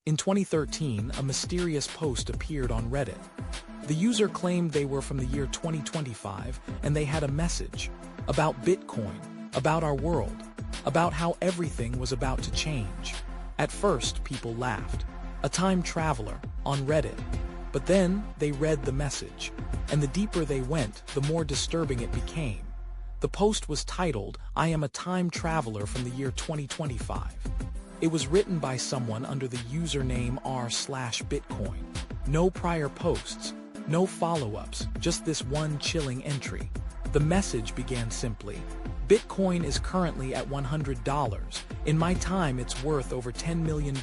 In 2013, a mysterious post appeared on Reddit. The user claimed they were from the year 2025 and they had a message about Bitcoin, about our world, about how everything was about to change. At first, people laughed. A time traveler on Reddit. But then they read the message, and the deeper they went, the more disturbing it became. The post was titled, "I am a time traveler from the year 2025. It was written by someone under the username r/Bitcoin. No prior posts, no follow-ups, just this one chilling entry. The message began simply, "Bitcoin is currently at $100. In my time, it's worth over $10 million.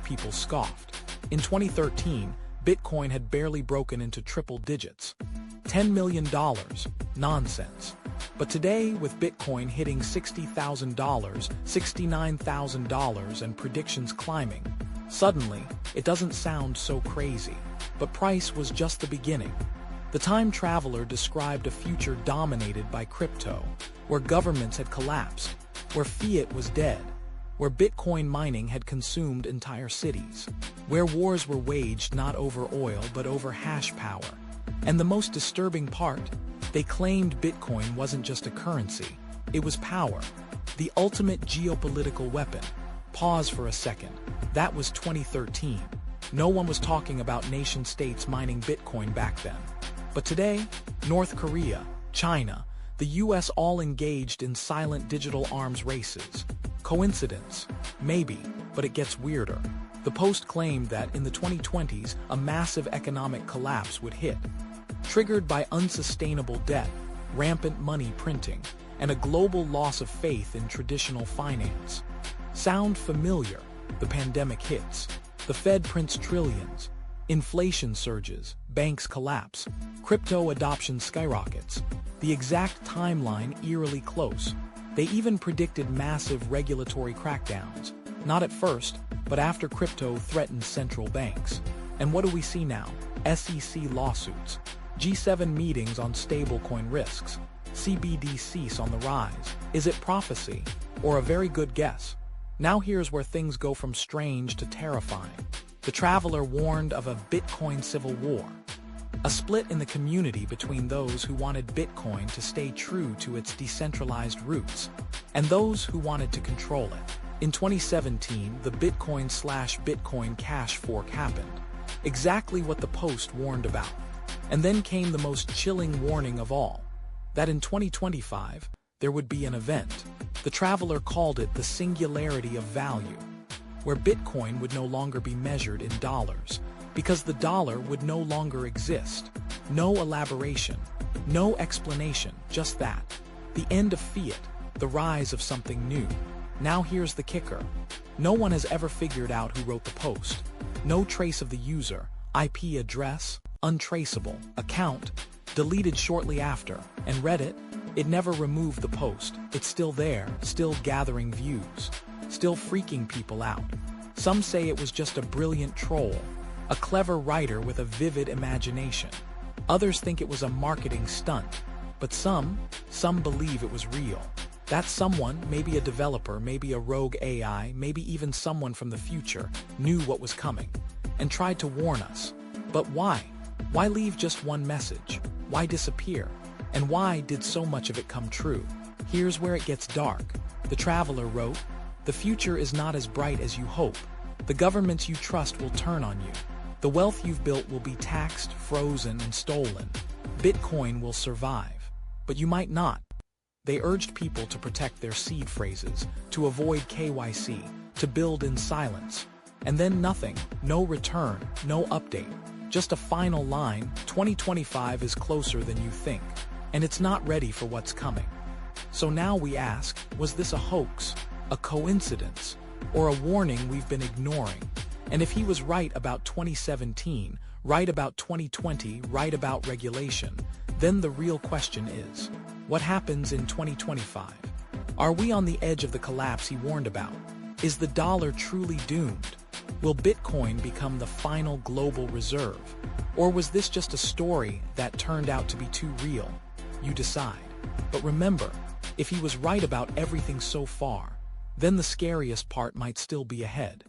People scoffed. In 2013, Bitcoin had barely broken into triple digits. $10 million. Nonsense. But today, with Bitcoin hitting $60,000, $69,000, and predictions climbing, suddenly, it doesn't sound so crazy. But price was just the beginning. The time traveler described a future dominated by crypto, where governments had collapsed, where fiat was dead, where Bitcoin mining had consumed entire cities, where wars were waged not over oil but over hash power. And the most disturbing part, they claimed Bitcoin wasn't just a currency, it was power, the ultimate geopolitical weapon. Pause for a second. That was 2013. No one was talking about nation-states mining Bitcoin back then. But today, North Korea, China, the US all engaged in silent digital arms races. Coincidence? Maybe, but it gets weirder. The post claimed that in the 2020s, a massive economic collapse would hit, triggered by unsustainable debt, rampant money printing, and a global loss of faith in traditional finance. Sound familiar? The pandemic hits. The Fed prints trillions. Inflation surges, banks collapse, crypto adoption skyrockets. The exact timeline eerily close. They even predicted massive regulatory crackdowns. Not at first, but after crypto threatened central banks. And what do we see now? SEC lawsuits, G7 meetings on stablecoin risks, CBDCs on the rise. Is it prophecy, or a very good guess? Now here's where things go from strange to terrifying. The traveler warned of a Bitcoin civil war, a split in the community between those who wanted Bitcoin to stay true to its decentralized roots, and those who wanted to control it. In 2017, the Bitcoin/Bitcoin Cash fork happened, exactly what the post warned about. And then came the most chilling warning of all, that in 2025, there would be an event. The traveler called it the singularity of value, where Bitcoin would no longer be measured in dollars, because the dollar would no longer exist. No elaboration, no explanation, just that. The end of fiat, the rise of something new. Now here's the kicker. No one has ever figured out who wrote the post. No trace of the user, IP address, untraceable, account, deleted shortly after, and Reddit, it never removed the post. It's still there, still gathering views, still freaking people out. Some say it was just a brilliant troll, a clever writer with a vivid imagination. Others think it was a marketing stunt, but some believe it was real. That someone, maybe a developer, maybe a rogue AI, maybe even someone from the future, knew what was coming, and tried to warn us. But why? Why leave just one message? Why disappear? And why did so much of it come true? Here's where it gets dark. The traveler wrote, "The future is not as bright as you hope. The governments you trust will turn on you. The wealth you've built will be taxed, frozen, and stolen. Bitcoin will survive. But you might not." They urged people to protect their seed phrases, to avoid KYC, to build in silence. And then nothing, no return, no update. Just a final line, 2025 is closer than you think, and it's not ready for what's coming. So now we ask, was this a hoax, a coincidence, or a warning we've been ignoring? And if he was right about 2017, right about 2020, right about regulation, then the real question is, what happens in 2025? Are we on the edge of the collapse he warned about? Is the dollar truly doomed? Will Bitcoin become the final global reserve? Or was this just a story that turned out to be too real? You decide. But remember, if he was right about everything so far, then the scariest part might still be ahead.